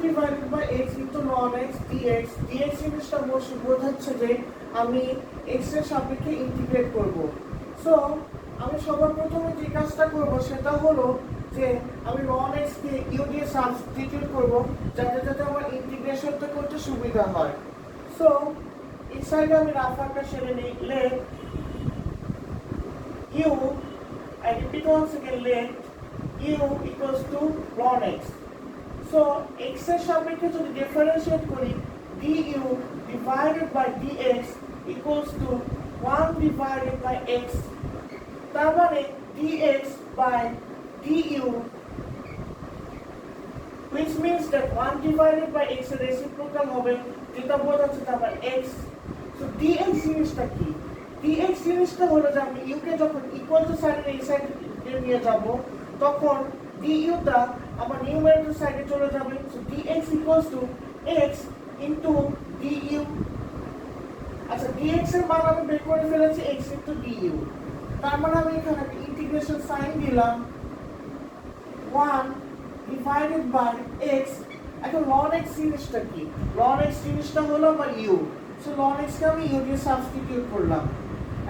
Divided by x into ln x dx dx জিনিসটা বোঝাচ্ছে যে আমি x এর সাপেক্ষে ইন্টিগ্রেট করব। সো আমি সবার প্রথমে যে কাজটা করব সেটা হলো যে আমি ln x কে u দিয়ে সাবস্টিটিউট করব যাতে যাতে আমার ইন্টিগ্রেশনটা করতে সুবিধা হয়। সো এই সাইডে আমি রাফ আকারে লিখলে u, I repeat once again, let u equals to ln x. So x এর সাপেক্ষে যদি ডিফারেন্সিয়েট করি du divided by dx equals to 1 divided by x. তার মানে dx by du, which means that 1 divided by x এর reciprocal হবে, যেটা বোঝাচ্ছে তারপর x. So dx জিনিসটা কি? dx জিনিসটা হলো যে আমি u কে যখন ইকুয়াল টু সাইডের এই সাইডে নিয়ে যাব তখন du টা আমার নিউমারেটর সাইডে চলে যাবে। So dx equals to x into du। আচ্ছা, dx এর মান আমি বের করে ফেলেছি x into du। তার মানে আমি এখানে ইন্টিগ্রেশন সাইন দিলাম 1 divided by x। এখন ln x জিনিসটা কি? ln x জিনিসটা হলো আমার u। সো ln x কে আমি u দিয়ে সাবস্টিটিউট করলাম।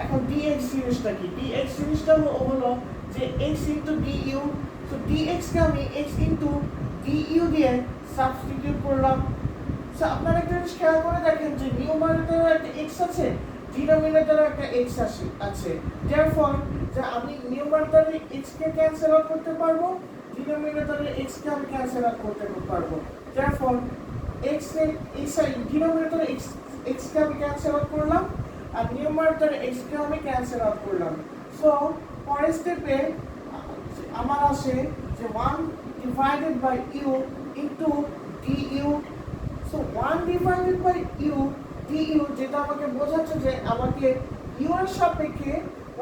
এখন dx জিনিসটা কি? dx জিনিসটা হলো যে x into du। So dx কে আমি x into du দিয়ে সাবস্টিটিউট করলাম। সো আপনারা একটা জিনিস খেয়াল করে দেখেন যে নিউমারেটরে একটা x আছে, ডিনোমিনেটরে একটা x আছে। therefore যে আমি নিউমারেটরে x কে ক্যান্সেল আউট করতে পারবো, ডিনোমিনেটরে x কে আমি ক্যান্সেল আউট করতে পারবো। therefore x এর এই সাইড ডিনোমিনেটরে x কে আমি ক্যান্সেল আউট করলাম আর নিউমারেটরে x কে আমি ক্যান্সেল আউট করলাম। সো পরের স্টেপে আমার আসে যে 1 divided by u into du। So 1 divided by u du যেটা আমাকে বোঝাচ্ছে যে আমাকে u এর সাপেক্ষে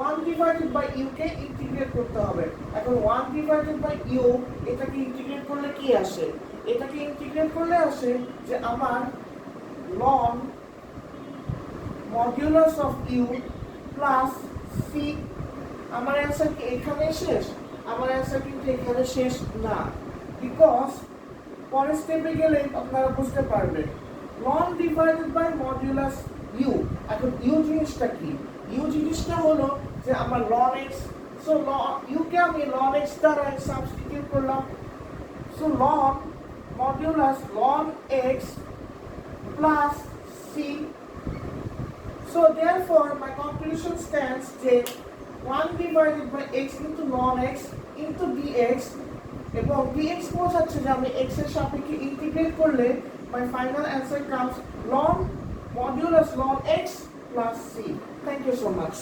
1 divided by u K integrate করতে হবে। এখন 1 divided by u এটাকে ইন্টিগ্রেট করলে কি আসে? এটাকে ইন্টিগ্রেট করলে আসে যে আমার ln modulus of u plus c। আমার অ্যান্সার কি এখানে শেষ? আমার অ্যান্সার কিন্তু এখানে শেষ না, বিকজ পরের স্টেপে গেলে আপনারা বুঝতে পারবেন ln divided by modulus u। এখন u জিনিসটা কি? u জিনিসটা হলো যে আমার ln x। সো u কে আমি ln x দ্বারা সাবস্টিটিউট করলাম। So ln modulus ln x plus c। So therefore my conclusion stands that 1 divided by x into ln x into dx এবং dx বোঝাচ্ছে যে আমি x এর সাপেক্ষে ইন্টিগ্রেট করলে my final answer comes ln modulus ln x plus c. Thank you so much.